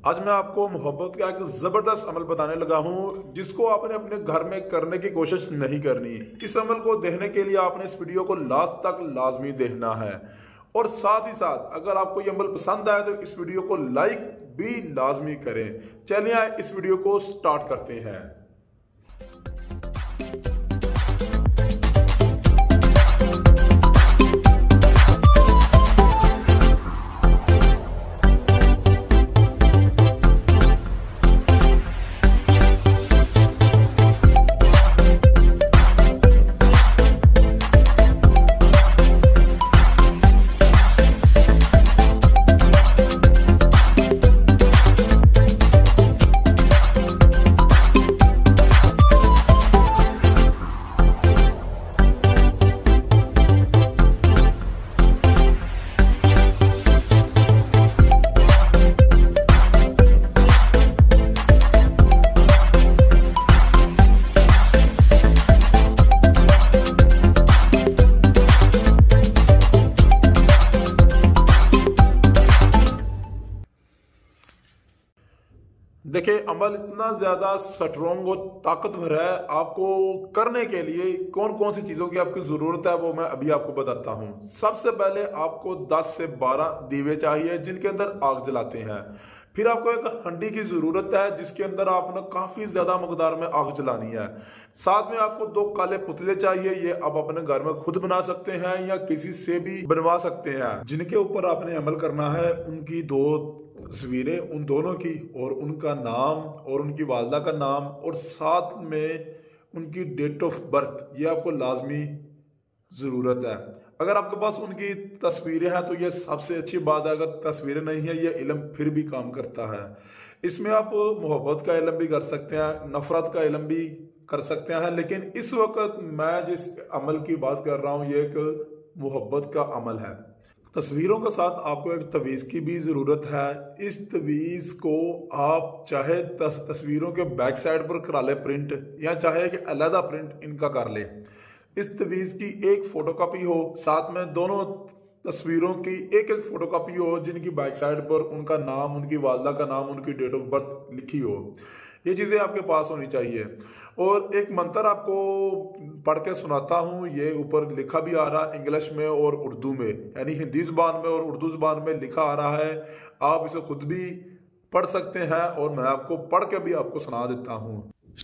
आज मैं आपको मोहब्बत का एक जबरदस्त अमल बताने लगा हूं जिसको आपने अपने घर में करने की कोशिश नहीं करनी। इस अमल को देखने के लिए आपने इस वीडियो को लास्ट तक लाजमी देखना है और साथ ही साथ अगर आपको ये अमल पसंद आए तो इस वीडियो को लाइक भी लाजमी करें। चलिए इस वीडियो को स्टार्ट करते हैं। देखिए, अमल इतना ज्यादा स्ट्रॉन्ग और ताकतवर है। आपको करने के लिए कौन कौन सी चीजों की आपकी जरूरत है वो मैं अभी आपको बताता हूं। सबसे पहले आपको 10 से 12 दीवे चाहिए जिनके अंदर आग जलाते हैं। फिर आपको एक हंडी की जरूरत है जिसके अंदर आपने काफी ज्यादा मकदार में आग जलानी है। साथ में आपको 2 काले पुतले चाहिए। ये आप अपने घर में खुद बना सकते हैं या किसी से भी बनवा सकते हैं। जिनके ऊपर आपने अमल करना है उनकी 2 तस्वीरें, उन दोनों की, और उनका नाम और उनकी वालदा का नाम और साथ में उनकी डेट ऑफ बर्थ, ये आपको लाजमी जरूरत है। अगर आपके पास उनकी तस्वीरें हैं तो ये सबसे अच्छी बात है। अगर तस्वीरें नहीं है ये इल्म फिर भी काम करता है। इसमें आप मोहब्बत का इल्म भी कर सकते हैं, नफरत का इल्म भी कर सकते हैं, लेकिन इस वक्त मैं जिस अमल की बात कर रहा हूँ ये एक मोहब्बत का अमल है। तस्वीरों के साथ आपको एक तवीज़ की भी ज़रूरत है। इस तवीज़ को आप चाहे तस्वीरों के बैक साइड पर करा ले प्रिंट, या चाहे कि अलहदा प्रिंट इनका कर ले। इस तवीज़ की एक फ़ोटोकॉपी हो, साथ में दोनों तस्वीरों की एक एक फ़ोटोकॉपी हो जिनकी बैक साइड पर उनका नाम, उनकी वालदा का नाम, उनकी डेट ऑफ बर्थ लिखी हो। ये चीज़ें आपके पास होनी चाहिए। और एक मंत्र आपको पढ़ के सुनाता हूँ। ये ऊपर लिखा भी आ रहा है इंग्लिश में और उर्दू में, यानी हिंदी जुबान में और उर्दू जुबान में लिखा आ रहा है। आप इसे खुद भी पढ़ सकते हैं और मैं आपको पढ़ के भी आपको सुना देता हूँ।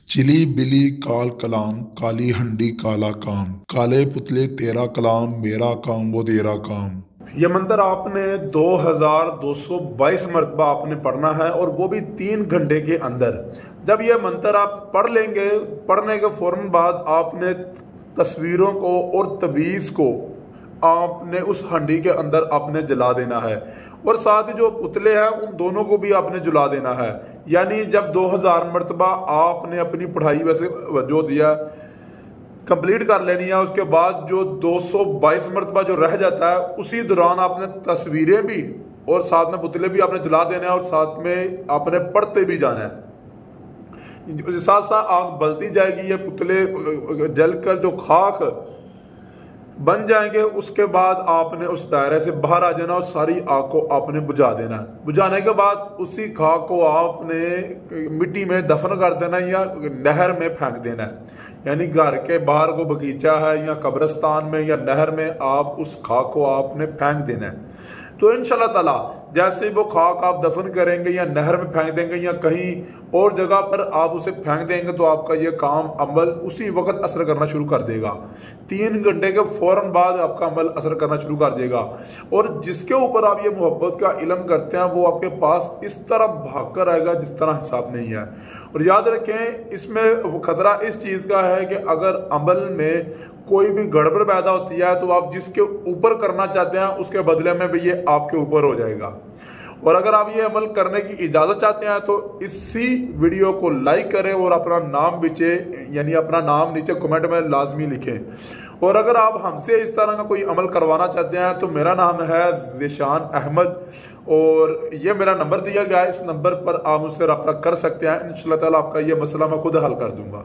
चिली बिली काल कलाम, काली हंडी काला काम, काले पुतले तेरा कलाम, मेरा काम वो तेरा काम। ये मंत्र आपने 2222 मरतबा आपने पढ़ना है और वो भी 3 घंटे के अंदर। जब ये मंत्र आप पढ़ लेंगे, पढ़ने के फौरन बाद आपने तस्वीरों को और तवीज़ को आपने उस हंडी के अंदर आपने जला देना है और साथ ही जो पुतले हैं उन दोनों को भी आपने जला देना है। यानी जब 2000 मरतबा आपने अपनी पढ़ाई वैसे जो दिया कंप्लीट कर लेनी है, उसके बाद जो 222 मरतबा जो रह जाता है उसी दौरान आपने तस्वीरें भी और साथ में पुतले भी आपने जला देना है और साथ में आपने पढ़ते भी जाना है। साथ साथ आग बलती जाएगी, ये पुतले जलकर जो खाक बन जाएंगे। उसके बाद आपने उस दायरे से बाहर आ जाना और सारी आग को आपने बुझा देना। बुझाने के बाद उसी खाक को आपने मिट्टी में दफन कर देना या नहर में फेंक देना है। यानी घर के बाहर को बगीचा है या कब्रिस्तान में या नहर में आप उस खाक को आपने फेंक देना है। तो इंशाल्लाह ताला जैसे वो खाक आप दफन करेंगे या नहर में फेंक देंगे या कहीं और जगह पर आप उसे फेंक देंगे तो आपका ये काम अमल उसी वक्त असर करना शुरू कर देगा। 3 घंटे के फौरन बाद आपका अमल असर करना शुरू कर देगा। और जिसके ऊपर आप ये मोहब्बत का इल्म करते हैं वो आपके पास इस तरह भाग कर आएगा जिस तरह हिसाब नहीं है। और याद रखें, इसमें खतरा इस चीज का है कि अगर अमल में कोई भी गड़बड़ पैदा होती है तो आप जिसके ऊपर करना चाहते हैं उसके बदले में भी ये आपके ऊपर हो जाएगा। और अगर आप ये अमल करने की इजाजत चाहते हैं तो इसी वीडियो को लाइक करें और अपना नाम यानी अपना नाम नीचे कमेंट में लाजमी लिखें। और अगर आप हमसे इस तरह का कोई अमल करवाना चाहते हैं तो मेरा नाम है निशान अहमद और ये मेरा नंबर दिया गया है। इस नंबर पर आप मुझसे रब्ता कर सकते हैं। इंशाल्लाह ताला आपका ये मसला मैं खुद हल कर दूंगा।